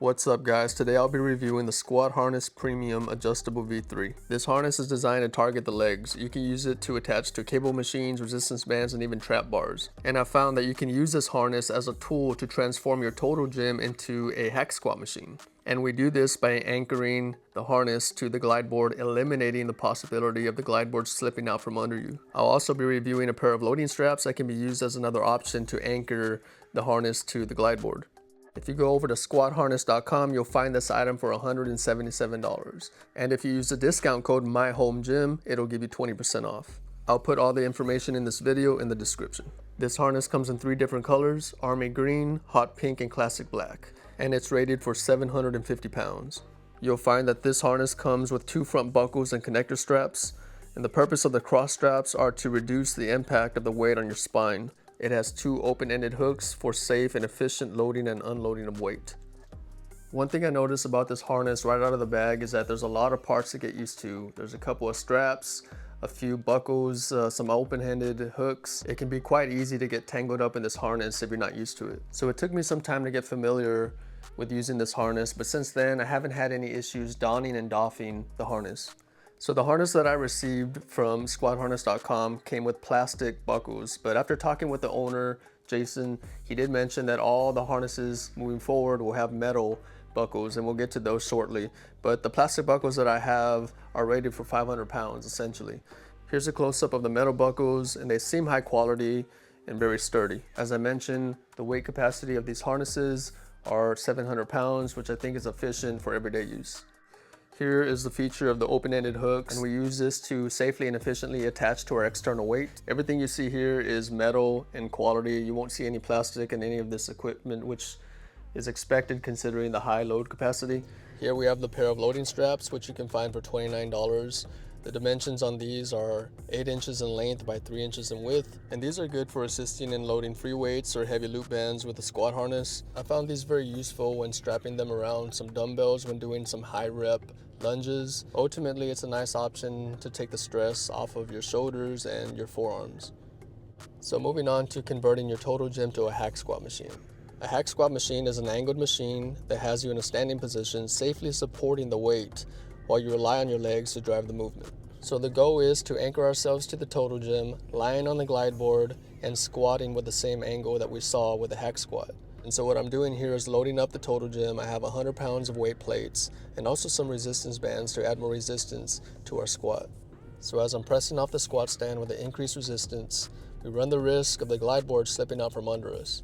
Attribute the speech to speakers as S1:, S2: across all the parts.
S1: What's up guys, today I'll be reviewing the Squat Harness Premium Adjustable V3. This harness is designed to target the legs. You can use it to attach to cable machines, resistance bands, and even trap bars. And I found that you can use this harness as a tool to transform your total gym into a hack squat machine. And we do this by anchoring the harness to the glide board, eliminating the possibility of the glide board slipping out from under you. I'll also be reviewing a pair of loading straps that can be used as another option to anchor the harness to the glide board. If you go over to squatharness.com, you'll find this item for $177. And if you use the discount code MyHomeGym, it'll give you 20% off. I'll put all the information in this video in the description. This harness comes in 3 different colors: Army Green, Hot Pink, and Classic Black. And it's rated for 750 pounds. You'll find that this harness comes with 2 front buckles and connector straps. And the purpose of the cross straps are to reduce the impact of the weight on your spine. It has 2 open-ended hooks for safe and efficient loading and unloading of weight. One thing I noticed about this harness right out of the bag is that there's a lot of parts to get used to. There's a couple of straps, a few buckles, some open-ended hooks. It can be quite easy to get tangled up in this harness if you're not used to it. So it took me some time to get familiar with using this harness, but since then I haven't had any issues donning and doffing the harness. So the harness that I received from squatharness.com came with plastic buckles, but after talking with the owner, Jason, he did mention that all the harnesses moving forward will have metal buckles, and we'll get to those shortly. But the plastic buckles that I have are rated for 500 pounds essentially. Here's a close-up of the metal buckles, and they seem high quality and very sturdy. As I mentioned, the weight capacity of these harnesses are 700 pounds, which I think is efficient for everyday use. Here is the feature of the open-ended hooks, and we use this to safely and efficiently attach to our external weight. Everything you see here is metal and quality. You won't see any plastic in any of this equipment, which is expected considering the high load capacity. Here we have the pair of loading straps, which you can find for $29. The dimensions on these are 8 inches in length by 3 inches in width, and these are good for assisting in loading free weights or heavy loop bands with a squat harness. I found these very useful when strapping them around some dumbbells when doing some high rep lunges. Ultimately, it's a nice option to take the stress off of your shoulders and your forearms. So moving on to converting your total gym to a hack squat machine. A hack squat machine is an angled machine that has you in a standing position, safely supporting the weight while you rely on your legs to drive the movement. So the goal is to anchor ourselves to the total gym, lying on the glide board and squatting with the same angle that we saw with the hack squat. And so what I'm doing here is loading up the total gym. I have 100 pounds of weight plates and also some resistance bands to add more resistance to our squat. So as I'm pressing off the squat stand with the increased resistance, we run the risk of the glide board slipping out from under us.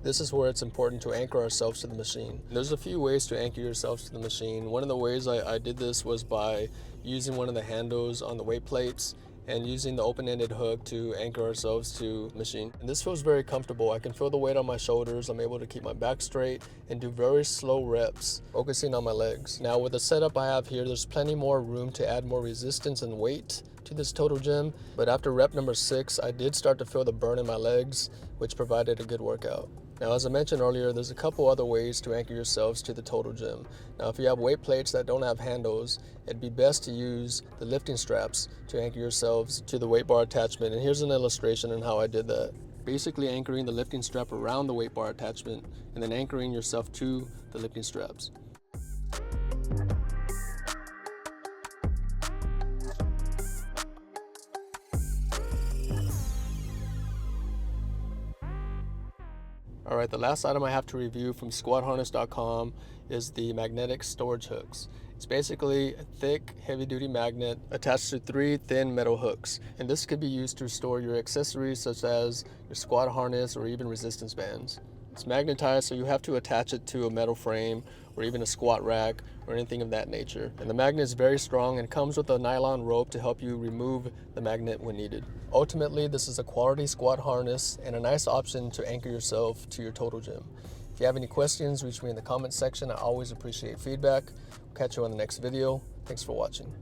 S1: This is where it's important to anchor ourselves to the machine. There's a few ways to anchor yourselves to the machine. One of the ways I did this was by using one of the handles on the weight plates and using the open-ended hook to anchor ourselves to the machine. And this feels very comfortable. I can feel the weight on my shoulders. I'm able to keep my back straight and do very slow reps, focusing on my legs. Now with the setup I have here, there's plenty more room to add more resistance and weight to this total gym. But after rep number 6, I did start to feel the burn in my legs, which provided a good workout. Now, as I mentioned earlier, there's a couple other ways to anchor yourselves to the total gym. Now, if you have weight plates that don't have handles, it'd be best to use the lifting straps to anchor yourselves to the weight bar attachment. And here's an illustration on how I did that. Basically anchoring the lifting strap around the weight bar attachment and then anchoring yourself to the lifting straps. Alright, the last item I have to review from squatharness.com is the magnetic storage hooks. It's basically a thick, heavy-duty magnet attached to 3 thin metal hooks, and this could be used to store your accessories such as your squat harness or even resistance bands. It's magnetized, so you have to attach it to a metal frame or even a squat rack or anything of that nature. And the magnet is very strong and comes with a nylon rope to help you remove the magnet when needed. Ultimately, this is a quality squat harness and a nice option to anchor yourself to your total gym. If you have any questions, reach me in the comments section. I always appreciate feedback. Catch you on the next video. Thanks for watching.